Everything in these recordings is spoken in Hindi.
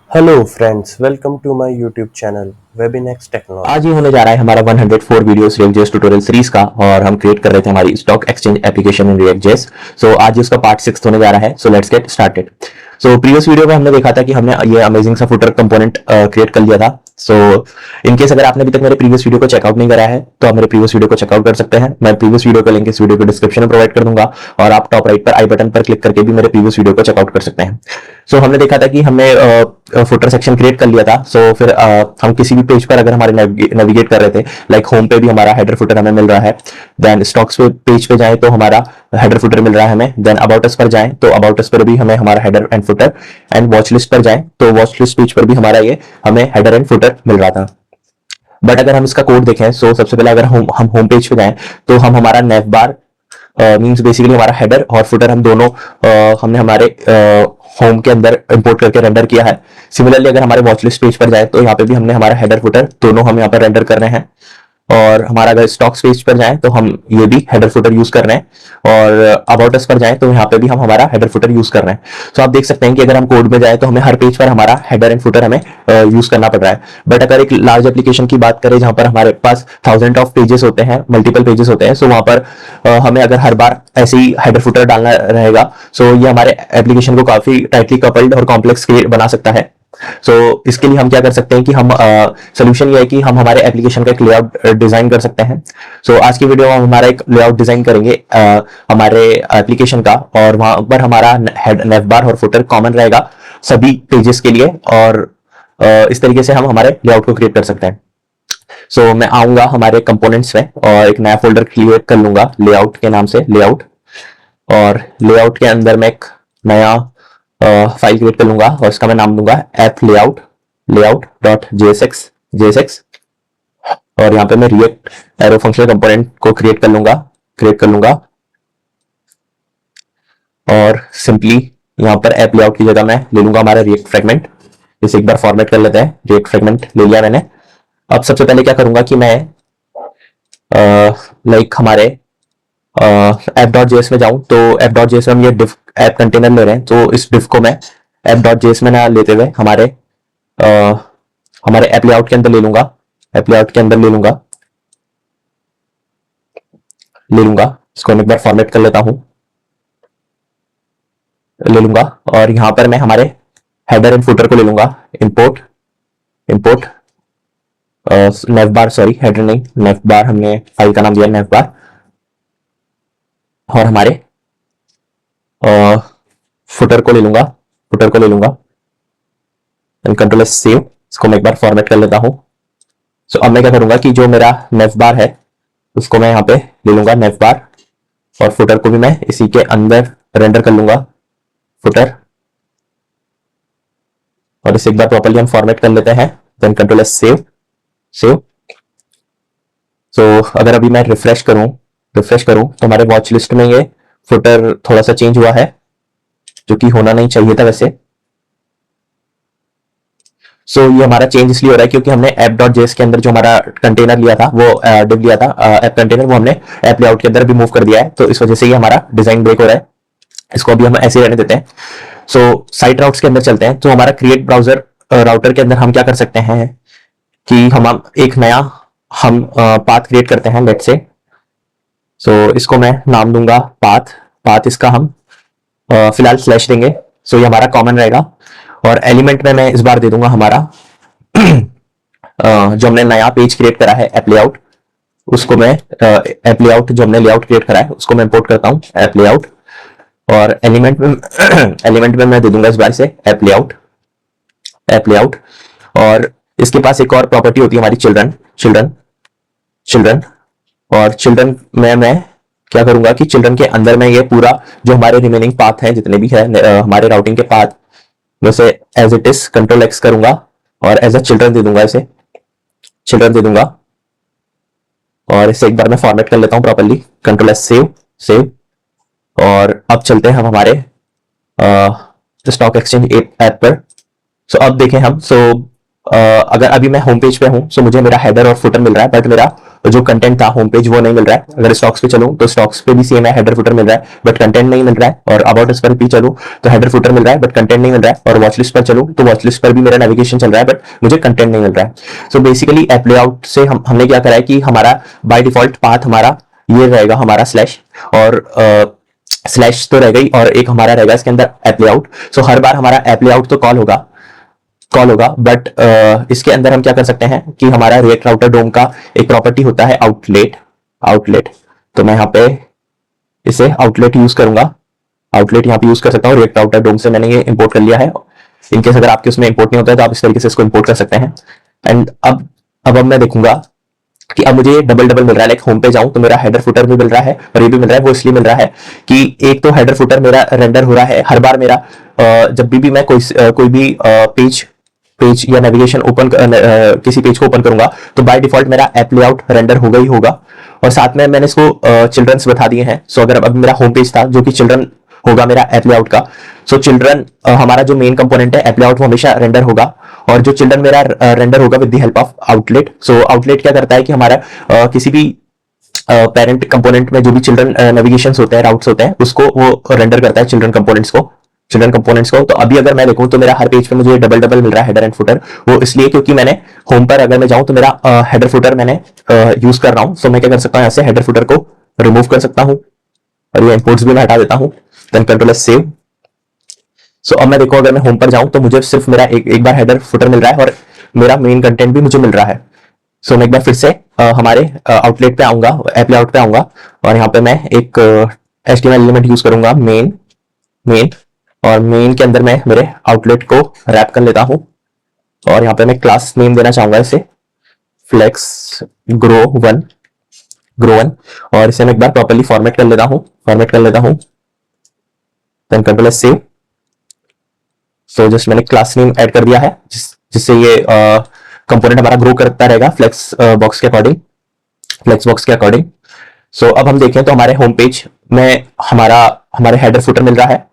Hello friends, welcome to my YouTube channel Webinex technology. आज ये होने जा रहा है हमारा 104 वीडियोस रिएक्ट.जेएस ट्यूटोरियल सीरीज का और हम क्रिएट कर रहे थे हमारी स्टॉक एक्सचेंज एप्लीकेशन इन रिएक्ट.जेएस। सो आज इसका पार्ट 6 होने जा रहा है। So let's get started. So previous video में हमने देखा था कि हमने ये अमेजिंग सा फुटर कंपोनेंट क्रिएट कर लिया था। सो इनकेस अगर आपने अभी तक मेरे प्रीवियस वीडियो को चेकआउट नहीं करा है तो आप मेरे प्रीवियस वीडियो को चेकआउट कर सकते हैं। मैं प्रीवियस वीडियो का लिंक इस वीडियो को डिस्क्रिप्शन में प्रोवाइड कर दूंगा और आप टॉप राइट पर आई बटन पर क्लिक करके भी मेरे प्रीवियस वीडियो को चेकआउट कर सकते हैं। सो हमने देखा था कि हमने फुटर सेक्शन क्रिएट कर लिया था। सो फिर हम किसी भी पेज पर अगर हमारे नेविगेट कर रहे थे, लाइक होम पे भी हमारा हेडर फुटर हमें मिल रहा है, देन स्टॉक्स पे पेज पे जाएं तो हमारा हेडर फुटर मिल रहा है हमें, देन अबाउट अस पर जाएं तो अबाउट अस पर भी हमें हमारा header and footer, and watch list पर जाएं तो वॉच लिस्ट पेज पर भी हमारा ये हमें हेडर एंड फुटर मिल रहा था। बट अगर हम इसका कोड देखें, सो सबसे पहले अगर हम होम पेज पे जाएं तो हम हमारा नेव बार मींस बेसिकली हमारा हेडर और फुटर हम दोनों हमने हमारे होम के अंदर इंपोर्ट करके रेंडर किया है। सिमिलरली अगर हमारे वॉच लिस्ट पेज पर जाए तो यहाँ पे भी हमने हमारा हेडर फुटर दोनों हम यहाँ पर रेंडर कर रहे हैं। और हमारा अगर स्टॉक्स पेज पर जाएं तो हम ये भी हेडर फुटर यूज कर रहे हैं, और अबाउट अस पर जाएं तो यहाँ पे भी हम हमारा हेडर फुटर यूज कर रहे हैं। तो आप देख सकते हैं कि अगर हम कोड में जाए तो हमें हर पेज पर हमारा हेडर एंड फुटर हमें यूज करना पड़ रहा है। बट अगर एक लार्ज एप्लीकेशन की बात करें जहां पर हमारे पास थाउजेंड ऑफ पेजेस होते हैं, मल्टीपल पेजेस होते हैं, सो वहां पर हमें अगर हर बार ऐसे ही हेडर फुटर डालना रहेगा, सो ये हमारे एप्लीकेशन को काफी टाइटली कपल्ड और कॉम्प्लेक्स बना सकता है। इसके लिए हम क्या कर सकते हैं कि हम सोल्यूशन ये है कि हम हमारे एप्लीकेशन का एक लेआउट डिजाइन कर सकते हैं। आज की वीडियो में हम हमारा एक लेआउट डिजाइन करेंगे हमारे एप्लीकेशन का, और वहां पर हमारा हेड नेव बार और फुटर कॉमन रहेगा सभी पेजेस के लिए, और इस तरीके से हम हमारे लेआउट को क्रिएट कर सकते हैं। मैं आऊंगा हमारे कंपोनेंट्स में और एक नया फोल्डर क्रिएट कर लूंगा लेआउट के नाम से, लेआउट। और लेआउट के अंदर मैं एक नया फाइल क्रिएट कर लूंगा और इसका मैं नाम दूंगा app layout, layout dot JSX. और यहाँ पे मैं रिएक्ट एरो फंक्शनल कंपोनेंट को क्रिएट कर लूंगा और सिंपली यहाँ पर ऐप लेआउट की जगह मैं ले लूंगा हमारा रिएक्ट फ्रेगमेंट। इसे एक बार फॉर्मेट कर लेते हैं, रिएक्ट फ्रेगमेंट ले लिया मैंने। अब सबसे पहले क्या करूंगा कि मैं लाइक हमारे ऐप डॉट जेएस में जाऊं, तो ऐप डॉट जेएस में हम ये डिफ ऐप कंटेनर ले रहे हैं, तो इस डिफ को मैं ऐप डॉट जेएस में ना लेते हुए हमारे हमारे ऐप लेआउट के अंदर ले लूंगा, ऐप लेआउट के अंदर ले लूंगा। इसको मैं एक बार फॉर्मेट कर लेता हूं, ले लूंगा। और यहां पर मैं हमारे हेडर एंड फुटर को ले लूंगा, इंपोर्ट इंपोर्ट नेव बार, सॉरी हेडर नहीं, नेव बार, हमने फाइल का नाम दिया नेव बार। और हमारे फुटर को ले लूंगा, कंट्रोल एस सेव। इसको मैं एक बार फॉर्मेट कर लेता हूं। अब मैं क्या करूंगा कि जो मेरा नेव बार है उसको मैं यहाँ पे ले लूंगा, नेव बार, और फुटर को भी मैं इसी के अंदर रेंडर कर लूंगा, फुटर। और इसे एक बार प्रॉपर्ली हम फॉर्मेट कर लेते हैं, देन कंट्रोल एस सेव। अगर अभी मैं रिफ्रेश करूं तो हमारे वॉच लिस्ट में ये फुटर थोड़ा सा चेंज हुआ है, जो कि होना नहीं चाहिए था वैसे। ये हमारा चेंज इसलिए हो रहा है क्योंकि हमने ऐप डॉट जेएस के अंदर जो हमारा कंटेनर लिया था, वो डिव लिया था ऐप कंटेनर, वो हमने ऐप लेआउट के अंदर भी मूव कर दिया है, तो इस वजह से ये हमारा डिजाइन ब्रेक हो रहा है। इसको अभी हम ऐसे रहने देते हैं। साइट राउट्स के अंदर चलते हैं। तो हमारा क्रिएट ब्राउजर राउटर के अंदर हम क्या कर सकते हैं कि हम एक नया हम पाथ क्रिएट करते हैं, लेट्स से। इसको मैं नाम दूंगा पाथ इसका हम फिलहाल स्लैश देंगे। ये हमारा कॉमन रहेगा। और एलिमेंट में मैं इस बार दे दूंगा हमारा जो हमने नया पेज क्रिएट करा है ऐप लेआउट, उसको मैं ऐप लेआउट जो हमने लेआउट क्रिएट करा है उसको मैं इंपोर्ट करता हूं, ऐप लेआउट। और एलिमेंट में एलिमेंट में मैं दे दूंगा इस बार से ऐप लेआउट। और इसके पास एक और प्रॉपर्टी होती है हमारी, चिल्ड्रन। और चिल्ड्रन में मैं क्या करूंगा कि चिल्ड्रन के अंदर में ये पूरा जो हमारे रिमेनिंग पाथ है, जितने भी है हमारे राउटिंग के पाथ, वैसे as it is control X करूंगा और एज अ चिल्ड्रन दे दूंगा, इसे चिल्ड्रन दे दूंगा। और इसे एक बार मैं फॉर्मेट कर लेता हूं प्रॉपर्ली, कंट्रोल एस सेव। और अब चलते हैं हम हमारे स्टॉक एक्सचेंज ऐप पर। अब देखें हम, अगर अभी मैं होम पेज पे हूं तो मुझे मेरा हेडर और फुटर मिल रहा है, बट मेरा जो कंटेंट था होम पेज वो नहीं मिल रहा है। अगर स्टॉक्स पे चलूं तो स्टॉक्स पे भी सेम है, हेडर फुटर मिल रहा है बट कंटेंट नहीं मिल रहा है। और अबाउट अस पर भी चलूं तो हेडर फुटर मिल रहा है बट कंटेंट नहीं मिल रहा है। और वॉच लिस्ट पर चलूं तो वॉच लिस्ट पर भी मेरा नेविगेशन चल रहा है बट मुझे कंटेंट नहीं मिल रहा है। सो बेसिकली ऐप लेआउट से हमने क्या करा है कि हमारा बाय डिफॉल्ट पाथ हमारा ये रहेगा, हमारा स्लैश और स्लैश तो रहेगा ही, और एक हमारा रहेगा इसके अंदर ऐप लेआउट। सो हर बार हमारा ऐप लेआउट तो कॉल होगा बट इसके अंदर हम क्या कर सकते हैं कि हमारा रिएक्ट राउटर डोम का एक प्रॉपर्टी होता है आउटलेट। तो मैं यहाँ पे इसे आउटलेट यूज करूंगा, आउटलेट यहाँ पे यूज कर सकता हूँ। रिएक्ट राउटर डोम से मैंने ये इंपोर्ट कर लिया है। इनकेस अगर आपके उसमें इंपोर्ट नहीं होता है तो आप इस तरीके से इसको इंपोर्ट कर सकते हैं। एंड अब मैं देखूंगा कि अब मुझे डबल मिल रहा है। लाइक होम पे जाऊं तो मेरा हेडर फुटर भी मिल रहा है और ये भी मिल रहा है। वो इसलिए मिल रहा है कि एक तो हेडर फुटर मेरा रेंडर हो रहा है हर बार मेरा जब भी मैं कोई भी पेज या नेविगेशन ओपन किसी पेज को ओपन करूंगा तो बाय डिफॉल्ट मेरा ऐप लेआउट रेंडर होगा ही होगा। और साथ में मैंने इसको चिल्ड्रंस बता दिए हैं। सो अगर अब मेरा होम पेज था जो कि चिल्ड्रन होगा मेरा ऐप लेआउट का, सो चिल्ड्रन हमारा जो मेन कंपोनेंट है ऐप लेआउट वो हमेशा रेंडर होगा। और जो चिल्ड्रन मेरा रेंडर होगा with the help of outlet. So outlet क्या करता है कि हमारा किसी भी पेरेंट कंपोनेंट में जो भी चिल्ड्रन नेविगेशन होते हैं, राउट्स होते हैं, उसको वो रेंडर करता है चिल्ड्रन कंपोनेंट्स को। तो अभी अगर मैं देखूं तो मेरा हर पेज पे मुझे डबल मिल रहा है हेडर एंड फुटर। वो इसलिए क्योंकि मैंने होम पर अगर मैं जाऊं तो मेरा हेडर फुटर मैंने यूज कर रहा हूं। सो मैं क्या कर सकता हूं, यहाँ से हेडर फुटर को रिमूव कर सकता हूं और ये इंपोर्ट्स भी मैं हटा देता हूं। Then control S save. So अब मैं देखो अगर मैं होम पर जाऊं तो मुझे सिर्फ मेरा एक बार हेडर फुटर मिल रहा है और मेरा मेन कंटेंट भी मुझे मिल रहा है। सो मैं एक बार फिर से हमारे आउटलेट पे आऊंगा, ऐप लेआउट पे आऊंगा और यहाँ पे मैं एक HTML एलिमेंट यूज करूंगा मेन और मेन के अंदर मैं मेरे आउटलेट को रैप कर लेता हूं और यहाँ पे मैं क्लास नेम देना चाहूंगा इसे फ्लेक्स ग्रो वन और इसे मैं एक बार प्रॉपर्ली फॉर्मेट कर लेता हूं। Then control S save. So just मैंने क्लास नेम ऐड कर दिया है जिससे ये कंपोनेंट हमारा ग्रो करता रहेगा फ्लेक्स बॉक्स के अकॉर्डिंग। सो अब हम देखें तो हमारे होम पेज में हमारे हेडर फुटर मिल रहा है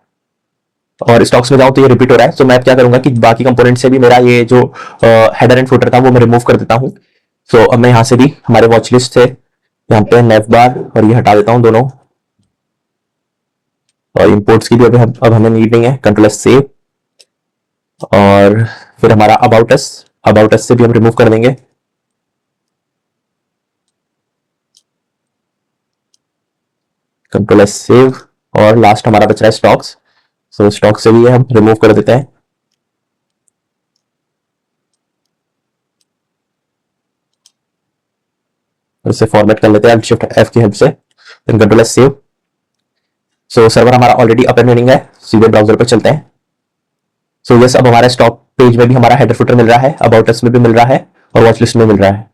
और स्टॉक्स में जाऊं तो ये रिपीट हो रहा है। सो मैं क्या करूंगा कि बाकी कंपोनेंट से भी मेरा ये जो हेडर एंड फुटर था वो मैं रिमूव कर देता हूं। सो अब मैं यहां से भी हमारे वॉच लिस्ट से यहाँ पे नेव बार और ये हटा देता हूं दोनों, और इंपोर्ट्स की भी अब हमें नीड नहीं है। कंट्रोल एस सेव और फिर हमारा अबाउट अस से भी हम रिमूव कर देंगे। कंट्रोल एस सेव और लास्ट हमारा बच रहा है स्टॉक्स। सो स्टॉक से भी हम रिमूव कर देते हैं। इसे फॉर्मेट कर लेते हैं शिफ्ट एफ की हेल्प से। Then control S save. So server हमारा ऑलरेडी अप एंड रनिंग है। सीधे ब्राउजर पर चलते हैं। सो यस, अब हमारा स्टॉक पेज में भी हमारा हेडर फुटर मिल रहा है, अबाउट अस में भी मिल रहा है और वॉच लिस्ट में मिल रहा है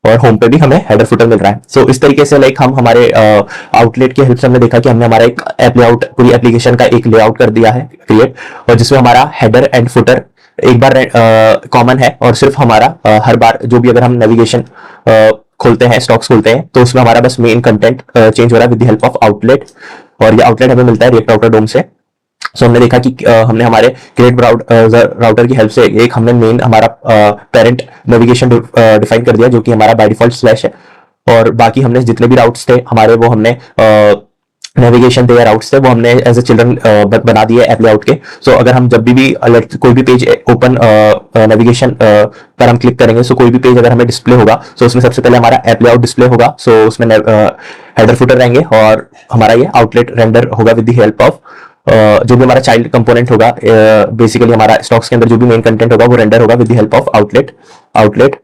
और होम पे भी हमें हेडर फुटर मिल रहा है। सो इस तरीके से लाइक हम हमारे आउटलेट की हेल्प से हमने देखा कि हमने हमारा एक ऐप लेआउट, पूरी एप्लीकेशन का एक लेआउट कर दिया है क्रिएट, और जिसमें हमारा हेडर एंड फुटर एक बार कॉमन है और सिर्फ हमारा हर बार जो भी अगर हम नेविगेशन खोलते हैं, स्टॉक्स खोलते हैं, तो उसमें हमारा बस मेन कंटेंट चेंज हो रहा है with the help of outlet. और ये आउटलेट हमें मिलता है रिएक्ट राउटर डोम से। सो हमने देखा कि हमने हमारे क्रिएट राउटर की हेल्प से एक हमने मेन हमारा पेरेंट नेविगेशन डिफाइन कर दिया जो कि हमारा बाय डिफॉल्ट स्लैश है, और बाकी हमने जितने भी राउट्स थे हमारे वो हमने नेविगेशन थे या राउट्स थे वो हमने एज ए चिल्ड्रन बना दिए ऐप लेआउट के। सो अगर हम जब भी कोई भी पेज ओपन नेविगेशन पर हम क्लिक करेंगे, सो कोई भी पेज अगर हमें डिस्प्ले होगा, सो उसमें सबसे पहले हमारा ऐप लेआउट डिस्प्ले होगा। सो उसमें हेडर फुटर रहेंगे और हमारा ये आउटलेट रेंडर होगा विद द हेल्प ऑफ जो भी हमारा चाइल्ड कंपोनेंट होगा। बेसिकली हमारा स्टॉक्स के अंदर जो भी मेन कंटेंट होगा वो रेंडर होगा with the help of outlet.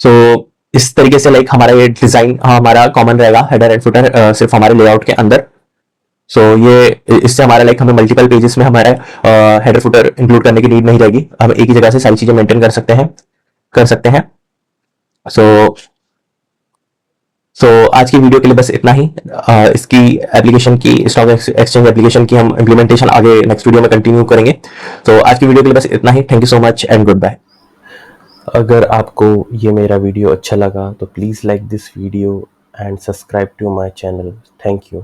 So इस तरीके से लाइक हमारा ये डिजाइन हमारा कॉमन रहेगा, हेडर एंड फुटर सिर्फ हमारे लेआउट के अंदर। सो ये इससे हमारा लाइक हमें मल्टीपल पेजेस में हमारे हेडर फुटर इंक्लूड करने की नीड नहीं रहेगी। हम एक ही जगह से सारी चीजें मेंटेन कर सकते हैं। सो आज की वीडियो के लिए बस इतना ही। इसकी एप्लीकेशन की, स्टॉक एक्सचेंज एप्लीकेशन की हम इम्प्लीमेंटेशन आगे नेक्स्ट वीडियो में कंटिन्यू करेंगे। तो आज की वीडियो के लिए बस इतना ही। Thank you so much and good bye. अगर आपको ये मेरा वीडियो अच्छा लगा तो please like this video and subscribe to my channel. Thank you.